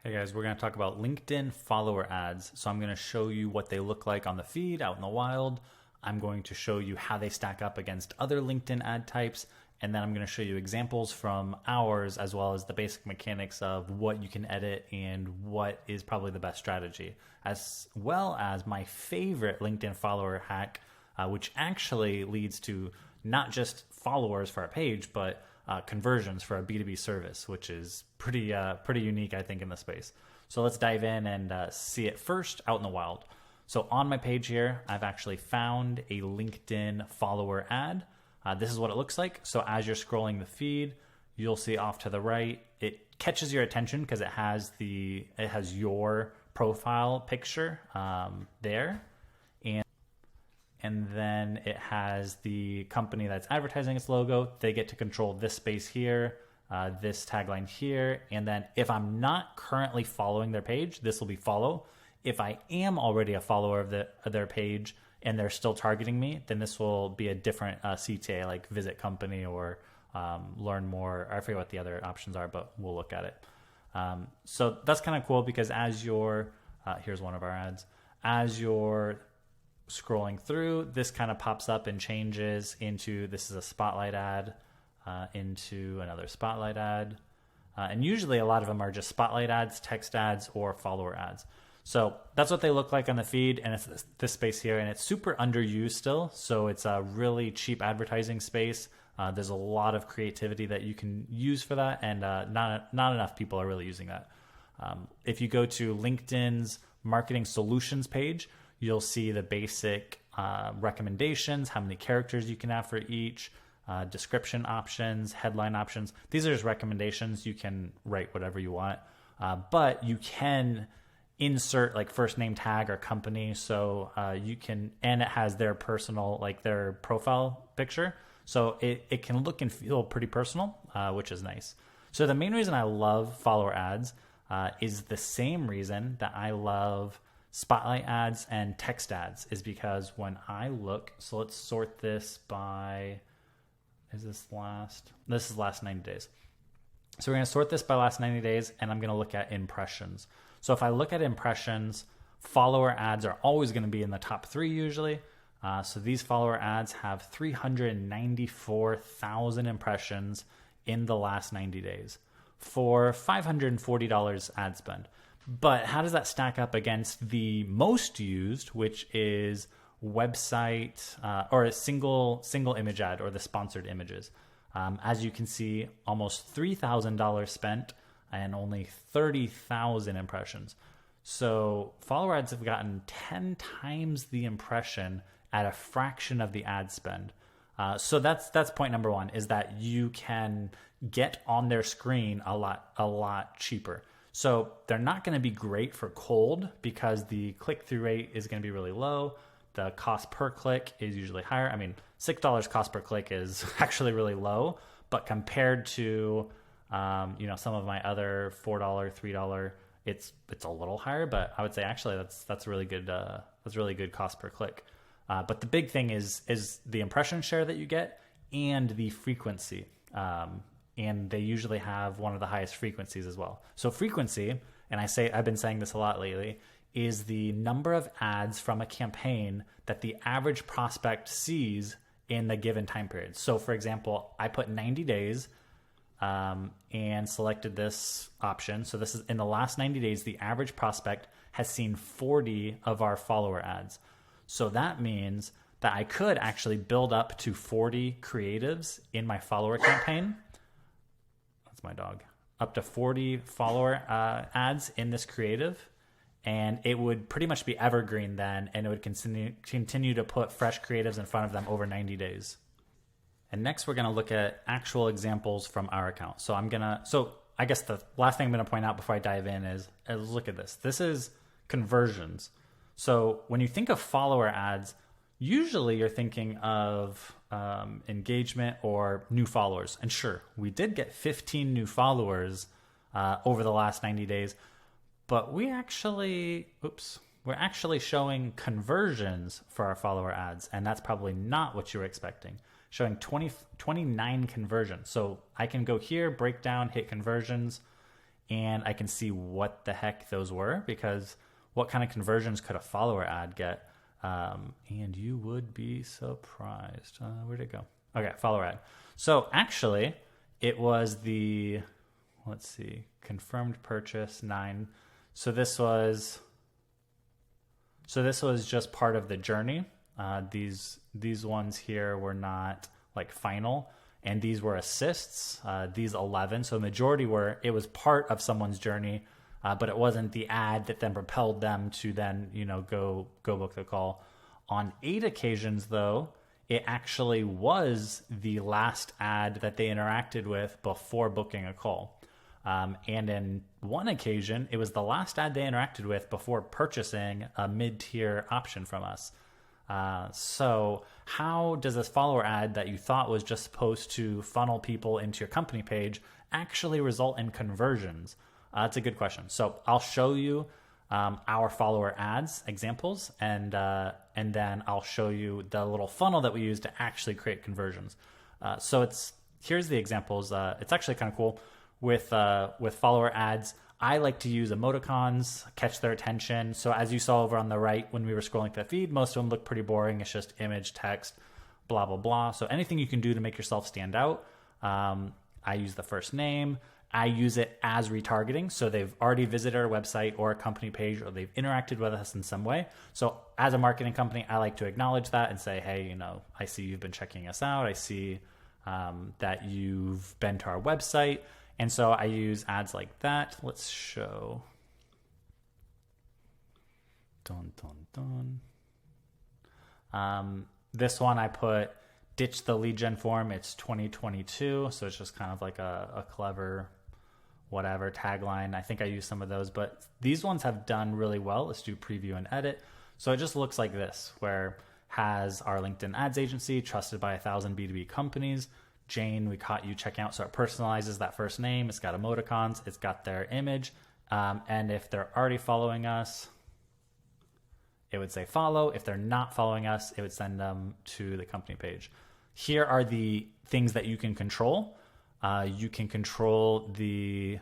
Hey guys, we're going to talk about LinkedIn follower ads. So I'm going to show you what they look like on the feed out in the wild. I'm going to show you how they stack up against other LinkedIn ad types. And then I'm going to show you examples from ours as well as the basic mechanics of what you can edit and what is probably the best strategy, as well as my favorite LinkedIn follower hack, which actually leads to not just followers for our page, but conversions for a B2B service, which is pretty unique, I think, in the space. So let's dive in and see it first out in the wild. So on my page here, I've actually found a LinkedIn follower ad. This is what it looks like. So as you're scrolling the feed, you'll see off to the right, it catches your attention because it has your profile picture there. And then it has the company that's advertising its logo. They get to control this space here, this tagline here. And then if I'm not currently following their page, this will be follow. If I am already a follower of their page and they're still targeting me, then this will be a different CTA, like visit company or learn more. I forget what the other options are, but we'll look at it. So that's kind of cool because as you're, here's one of our ads, as you're scrolling through, this kind of pops up and changes into, this is a spotlight ad, into another spotlight ad. And usually a lot of them are just spotlight ads, text ads, or follower ads. So that's what they look like on the feed, and it's this space here, and it's super underused still. So it's a really cheap advertising space. There's a lot of creativity that you can use for that, and not enough people are really using that. If you go to LinkedIn's marketing solutions page, you'll see the basic recommendations, how many characters you can have for each, description options, headline options. These are just recommendations. You can write whatever you want, but you can insert like first name tag or company. So you can, and it has their personal, like their profile picture. So it can look and feel pretty personal, which is nice. So the main reason I love follower ads is the same reason that I love spotlight ads and text ads, is because when I look, so let's sort this by, this is last 90 days. So we're going to sort this by last 90 days, and I'm going to look at impressions. So if I look at impressions, follower ads are always going to be in the top 3 usually. So these follower ads have 394,000 impressions in the last 90 days for $540 ad spend. But how does that stack up against the most used, which is website or a single image ad or the sponsored images? As you can see, almost $3,000 spent and only 30,000 impressions. So follower ads have gotten 10 times the impression at a fraction of the ad spend. So that's point number one, is that you can get on their screen a lot cheaper. So they're not going to be great for cold because the click-through rate is going to be really low. The cost per click is usually higher. I mean, $6 cost per click is actually really low, but compared to some of my other $4, $3, it's a little higher. But I would say actually that's really good. That's really good cost per click. But the big thing is the impression share that you get and the frequency. And they usually have one of the highest frequencies as well. So frequency, and I've been saying this a lot lately, is the number of ads from a campaign that the average prospect sees in the given time period. So for example, I put 90 days and selected this option. So this is in the last 90 days, the average prospect has seen 40 of our follower ads. So that means that I could actually build up to 40 creatives in my follower campaign. That's my dog. Up to 40 follower ads in this creative. And it would pretty much be evergreen then, and it would continue to put fresh creatives in front of them over 90 days. And next we're going to look at actual examples from our account. So I guess the last thing I'm going to point out before I dive in is look at this. This is conversions. So when you think of follower ads, usually you're thinking of engagement or new followers. And sure, we did get 15 new followers over the last 90 days, but we're actually showing conversions for our follower ads. And that's probably not what you were expecting. Showing 29 conversions. So I can go here, break down, hit conversions, and I can see what the heck those were, because what kind of conversions could a follower ad get? And you would be surprised. Where'd it go? Okay, follower ad. So actually, it was the, let's see, confirmed purchase 9. So this was just part of the journey. These ones here were not like final, and these were assists. These 11. So the majority it was part of someone's journey, but it wasn't the ad that then propelled them to then, go book the call. On 8 occasions, though, it actually was the last ad that they interacted with before booking a call. And in 1 occasion, it was the last ad they interacted with before purchasing a mid-tier option from us. So how does this follower ad that you thought was just supposed to funnel people into your company page actually result in conversions? That's a good question. So I'll show you our follower ads examples, and then I'll show you the little funnel that we use to actually create conversions. So here's the examples. It's actually kind of cool with follower ads. I like to use emoticons, catch their attention. So as you saw over on the right when we were scrolling through the feed, most of them look pretty boring. It's just image, text, blah, blah, blah. So anything you can do to make yourself stand out. I use the first name. I use it as retargeting. So they've already visited our website or a company page, or they've interacted with us in some way. So as a marketing company, I like to acknowledge that and say, hey, I see you've been checking us out. I see that you've been to our website. And so I use ads like that. Let's show. Dun, dun, dun. This one I put ditch the lead gen form. It's 2022. So it's just kind of like a clever whatever tagline. I think I use some of those, but these ones have done really well. Let's do preview and edit. So it just looks like this, where has our LinkedIn ads agency trusted by 1,000 B2B companies. Jane, we caught you checking out. So it personalizes that first name. It's got emoticons. It's got their image. And if they're already following us, it would say follow. If they're not following us, it would send them to the company page. Here are the things that you can control. You can control the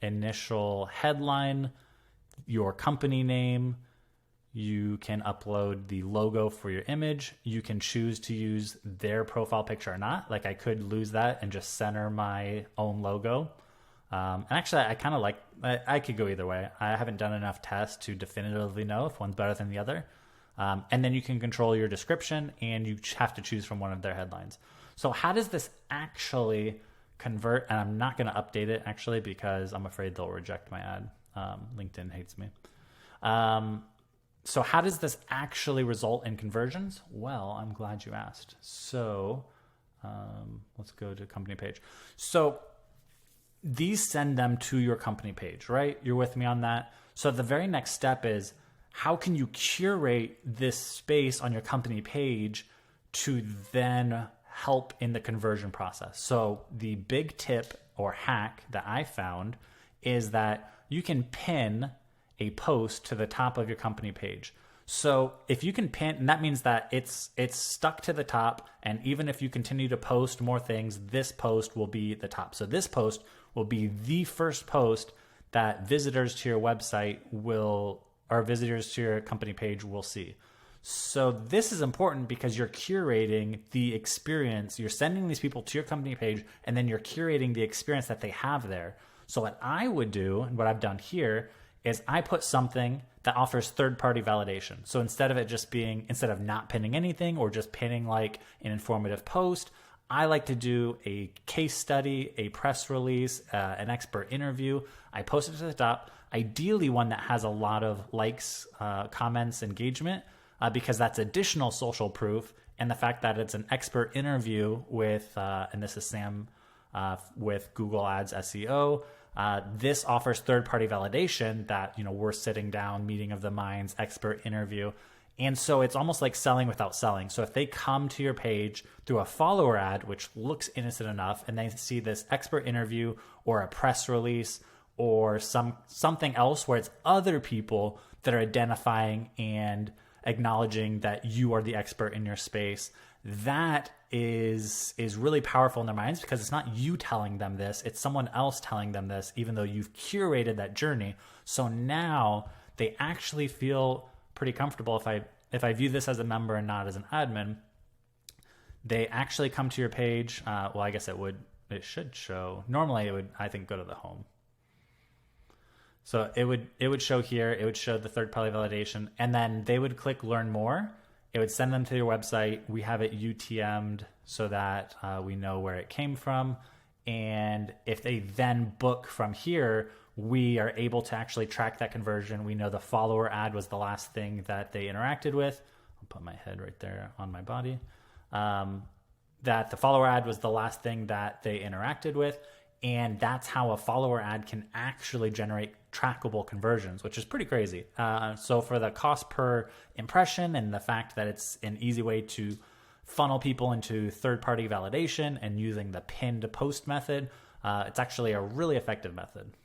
initial headline, your company name. You can upload the logo for your image. You can choose to use their profile picture or not. Like I could lose that and just center my own logo. And actually, I kind of like, I could go either way. I haven't done enough tests to definitively know if one's better than the other. And then you can control your description, and you have to choose from one of their headlines. So how does this actually convert? And I'm not going to update it actually, because I'm afraid they'll reject my ad. LinkedIn hates me. So how does this actually result in conversions? Well, I'm glad you asked. So let's go to company page. So these send them to your company page, right? You're with me on that? So the very next step is, how can you curate this space on your company page to then help in the conversion process? So the big tip or hack that I found is that you can pin a post to the top of your company page. So if you can pin, and that means that it's stuck to the top, and even if you continue to post more things, this post will be the top. So this post will be the first post that visitors to your website or visitors to your company page will see. So this is important because you're curating the experience. You're sending these people to your company page, and then you're curating the experience that they have there. So what I would do, and what I've done here, is I put something that offers third-party validation. So instead of not pinning anything or just pinning like an informative post, I like to do a case study, a press release, an expert interview. I post it to the top, ideally one that has a lot of likes, comments, engagement, because that's additional social proof. And the fact that it's an expert interview with, and this is Sam with Google Ads SEO, this offers third-party validation that, we're sitting down, meeting of the minds, expert interview. And so it's almost like selling without selling. So if they come to your page through a follower ad, which looks innocent enough, and they see this expert interview or a press release or something else where it's other people that are identifying and acknowledging that you are the expert in your space, that is really powerful in their minds, because it's not you telling them this, it's someone else telling them this, even though you've curated that journey. So now they actually feel pretty comfortable. If I view this as a member and not as an admin, they actually come to your page. Well, I guess it should show. Normally it would, I think, go to the home. So it would show here, it would show the third-party validation, and then they would click learn more. It would send them to your website. We have it UTM'd so that we know where it came from. And if they then book from here, we are able to actually track that conversion. We know the follower ad was the last thing that they interacted with. I'll put my head right there on my body. That the follower ad was the last thing that they interacted with. And that's how a follower ad can actually generate trackable conversions, which is pretty crazy. So for the cost per impression and the fact that it's an easy way to funnel people into third-party validation and using the pinned post method, it's actually a really effective method.